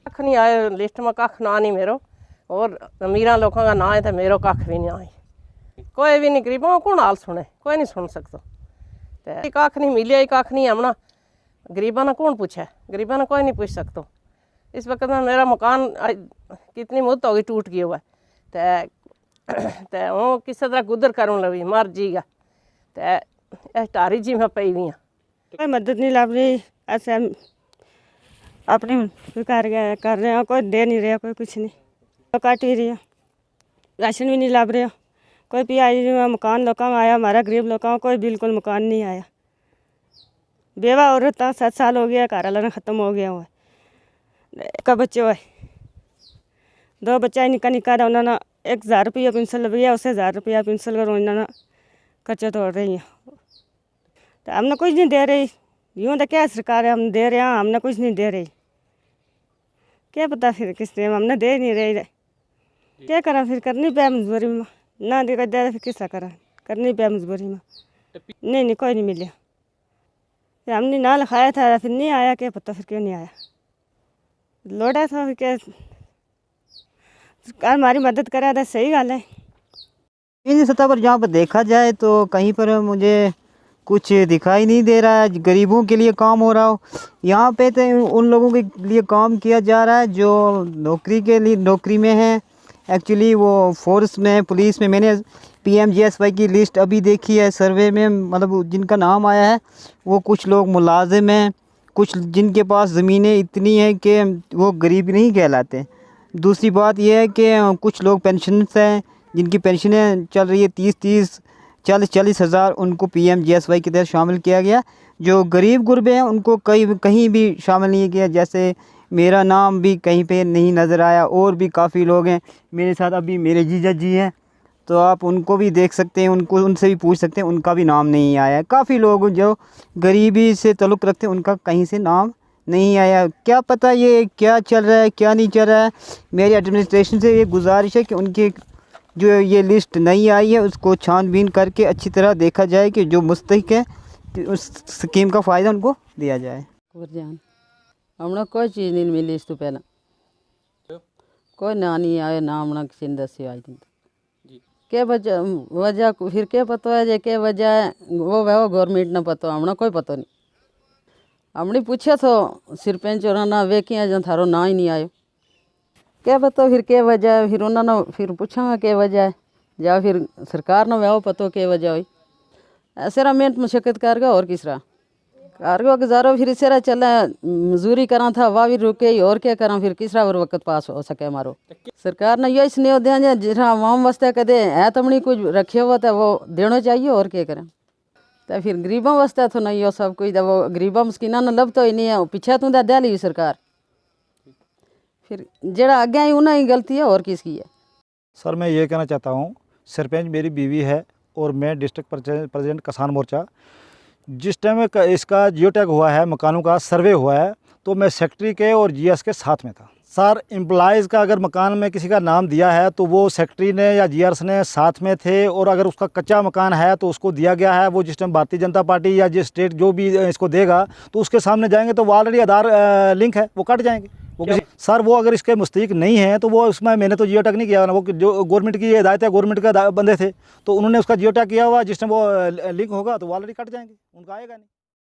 कख नहीं आए लिस्ट में, कख ना नहीं मेरो, और अमीर लोगों का ना है तो मेरो कख भी नहीं आए, कोई भी नहीं, गरीबों को कौन हाल सुने, कोई नहीं सुन सकता। तो कख नहीं मिले, कख नहीं हमना, गरीबों ने कौन पूछे, गरीबों ने कोई नहीं पूछ सकता। इस वक्त में मेरा मकान कितनी मुद्दत होगी टूट गया हुआ है, तो वो किस तरह गुदर करूँ लगी मर जीगा, तो टारी जी में पई हुई। कोई मदद नहीं लग रही, ऐसे अपनी कर रहे हैं, कोई दे नहीं रहा, कोई कुछ नहीं, तो काट ही रही है, राशन भी नहीं लग रहा, कोई पीआई मकान लोगों में आया, हमारा गरीब लोगों को कोई बिल्कुल मकान नहीं आया। बेवा औरत 7 साल हो गया, घर वाला ख़त्म हो गया हुआ, एक बच्चे हुआ, 2 बच्चा निका निका रहा, उन्होंने 1000 रुपया पेंशन लग गया, उससे 1000 रुपया पेंशन कर उन्होंने खर्चा तोड़ रही है। तो हमने कुछ नहीं दे रही, यूँ तो क्या सरकार है, हम दे रहे हैं, हमने कुछ नहीं दे रही, क्या पता फिर किस टाइम हमने दे नहीं रही, क्या करा फिर, करनी पे मजबूरी में, ना दे दे फिर किसा करा, करनी पे मजबूरी में। नहीं कोई नहीं मिला, फिर हमने ना लिखाया था, फिर नहीं आया, क्या पता फिर क्यों नहीं आया, लोड़ा था फिर, क्या सरकार हमारी मदद करा था, सही गल है। इन सतह पर जहाँ पर देखा जाए तो कहीं पर मुझे कुछ दिखाई नहीं दे रहा है गरीबों के लिए काम हो रहा हो। यहाँ पे तो उन लोगों के लिए काम किया जा रहा है जो नौकरी में हैं, एक्चुअली वो फोर्स में, पुलिस में। मैंने PMGSY की लिस्ट अभी देखी है सर्वे में, मतलब जिनका नाम आया है वो कुछ लोग मुलाजिम हैं, कुछ जिनके पास ज़मीनें इतनी हैं कि वो गरीब नहीं कहलाते। दूसरी बात यह है कि कुछ लोग पेंशनर्स हैं जिनकी पेंशनें चल रही है 30-40 हज़ार, उनको PMGSY के तहत शामिल किया गया। जो गरीब गुरबे हैं उनको कहीं भी शामिल नहीं किया, जैसे मेरा नाम भी कहीं पे नहीं नज़र आया। और भी काफ़ी लोग हैं मेरे साथ, अभी मेरे जीजा जी हैं तो आप उनको भी देख सकते हैं, उनसे भी पूछ सकते हैं, उनका भी नाम नहीं आया है। काफ़ी लोग जो गरीबी से ताल्लुक़ रखते हैं उनका कहीं से नाम नहीं आया। क्या पता ये क्या चल रहा है क्या नहीं चल रहा है। मेरी एडमिनिस्ट्रेशन से ये गुजारिश है कि उनकी जो ये लिस्ट नहीं आई है उसको छानबीन करके अच्छी तरह देखा जाए कि जो मुस्तहिक है कि उस स्कीम का फ़ायदा उनको दिया जाए। हमने कोई चीज़ नहीं मिली इस तो पहला, कोई ना नहीं आए ना, हमने किसी ने दसी आज दिन क्या वजह फिर क्या पता है जे क्या वजह है, वो गवर्नमेंट ने पता, हमने कोई पता नहीं। हमने पूछा तो सरपंच और ना वे किया जो थारो ना ही नहीं आयो, क्या पता फिर क्या वजह है। फिर उन्होंने फिर पूछा क्या वजह है, या फिर सरकार ने वह पता क्या वजह हुई। ऐसे रहा मेहनत मुशक्कत करके और किसरा कारगो गुजारो, फिर इसे चला मजदूरी करा था वह भी रुके, और क्या करा फिर किसरा और वक्त पास हो सके हमारो। सरकार ने यही स्नेह दिया जिसरा आवाम वास्ते कदे है तमनी कुछ रखे हुआ था वो देना चाहिए, और क्या करें। तो फिर गरीबों वास्ते तो नहीं हो सब कुछ, वो गरीबों मस्किना ने लब तो ही नहीं है, पीछे तू दे ली सरकार, फिर जरा आगे आई उन्हें ही गलती है और किसकी है। सर मैं ये कहना चाहता हूँ, सरपंच मेरी बीवी है और मैं डिस्ट्रिक्ट प्रेसिडेंट किसान मोर्चा। जिस टाइम इसका जियो टैग हुआ है, मकानों का सर्वे हुआ है, तो मैं सेक्रेटरी के और GS के साथ में था। सर एम्प्लॉयज़ का अगर मकान में किसी का नाम दिया है तो वो सेक्रेटरी ने या GRS ने साथ में थे, और अगर उसका कच्चा मकान है तो उसको दिया गया है। वो जिस टाइम भारतीय जनता पार्टी या जिस स्टेट जो भी इसको देगा तो उसके सामने जाएंगे तो वो ऑलरेडी आधार लिंक है, वो कट जाएंगे। सर वो अगर इसके मुस्तहिक नहीं है तो वो उसमें मैंने तो जियो टैग नहीं किया ना, वो जो गवर्नमेंट की हिदायत है, गवर्नमेंट के बंदे थे तो उन्होंने उसका जियो टैग किया हुआ। जिस टाइम वो लिंक होगा तो वो ऑलरेडी कट जाएंगे, उनका आएगा नहीं।